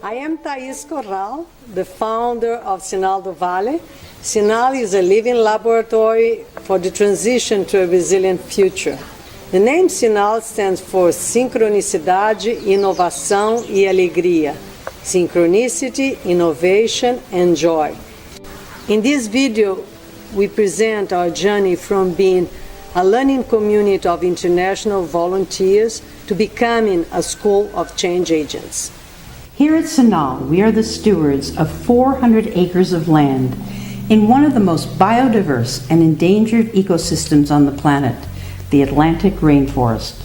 I am Thais Corral, the founder of SINAL do Vale. SINAL is a living laboratory for the transition to a resilient future. The name SINAL stands for Sincronicidade, Inovação e Alegria. Synchronicity, Innovation, and Joy. In this video, we present our journey from being a learning community of international volunteers to becoming a school of change agents. Here at SINAL, we are the stewards of 400 acres of land in one of the most biodiverse and endangered ecosystems on the planet, the Atlantic rainforest.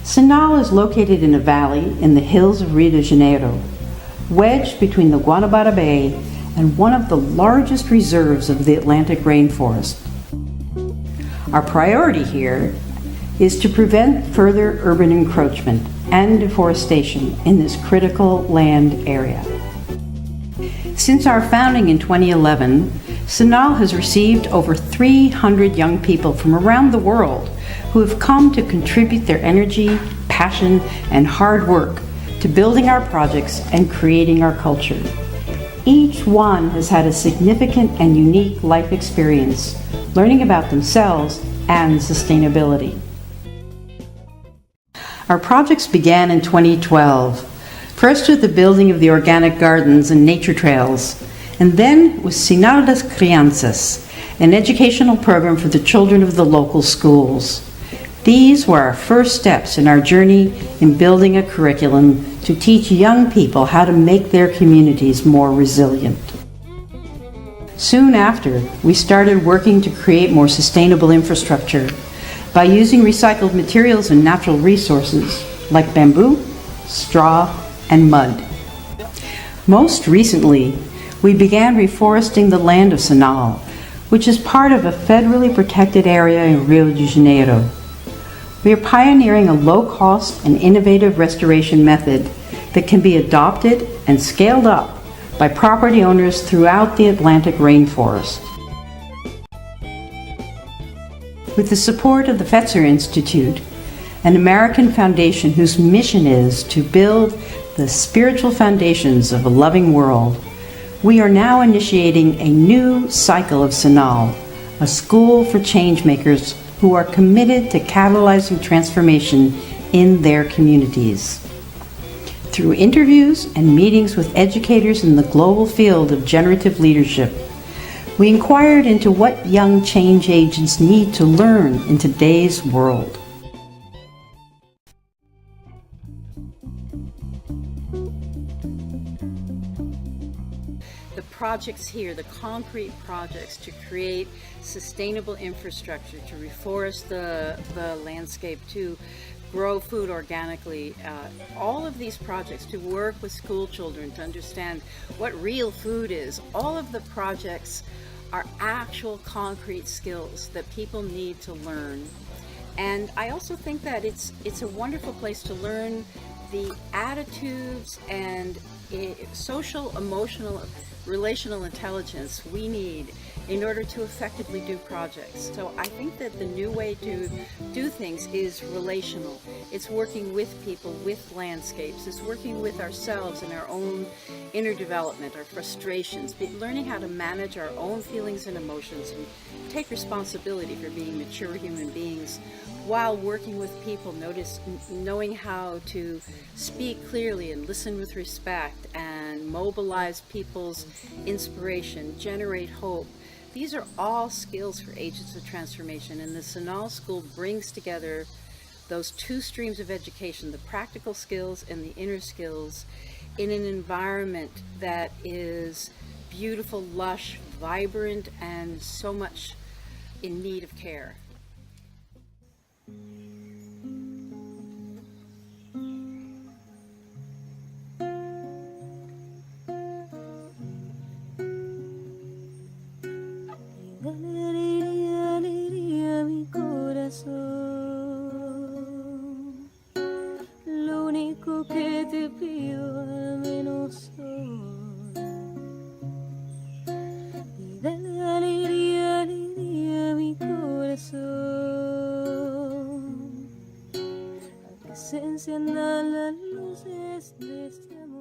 SINAL is located in a valley in the hills of Rio de Janeiro, wedged between the Guanabara Bay and one of the largest reserves of the Atlantic rainforest. Our priority here is to prevent further urban encroachment and deforestation in this critical land area. Since our founding in 2011, SINAL has received over 300 young people from around the world who have come to contribute their energy, passion, and hard work to building our projects and creating our culture. Each one has had a significant and unique life experience, learning about themselves and sustainability. Our projects began in 2012, first with the building of the organic gardens and nature trails, and then with SINAL das Crianças, an educational program for the children of the local schools. These were our first steps in our journey in building a curriculum to teach young people how to make their communities more resilient. Soon after, we started working to create more sustainable infrastructure by using recycled materials and natural resources like bamboo, straw, and mud. Most recently, we began reforesting the land of SINAL, which is part of a federally protected area in Rio de Janeiro. We are pioneering a low-cost and innovative restoration method that can be adopted and scaled up by property owners throughout the Atlantic rainforest. With the support of the Fetzer Institute, an American foundation whose mission is to build the spiritual foundations of a loving world, we are now initiating a new cycle of SINAL, a school for changemakers who are committed to catalyzing transformation in their communities. Through interviews and meetings with educators in the global field of generative leadership, we inquired into what young change agents need to learn in today's world. The projects here, the concrete projects to create sustainable infrastructure, to reforest the landscape, to grow food organically, all of these projects, to work with school children to understand what real food is, all of the projects are actual concrete skills that people need to learn. And I also think that it's a wonderful place to learn the attitudes and social, emotional, relational intelligence we need in order to effectively do projects. So I think that the new way to do things is relational. It's working with people, with landscapes. It's working with ourselves and our own inner development, our frustrations, learning how to manage our own feelings and emotions and take responsibility for being mature human beings while working with people, knowing how to speak clearly and listen with respect and mobilize people's inspiration, generate hope. These are all skills for agents of transformation, and the SINAL School brings together those two streams of education, the practical skills and the inner skills, in an environment that is beautiful, lush, vibrant, and so much in need of care. Lo único que te pido al menos hoy, y dale alegría, alegría a mi corazón. se enciendan las luces de este amor.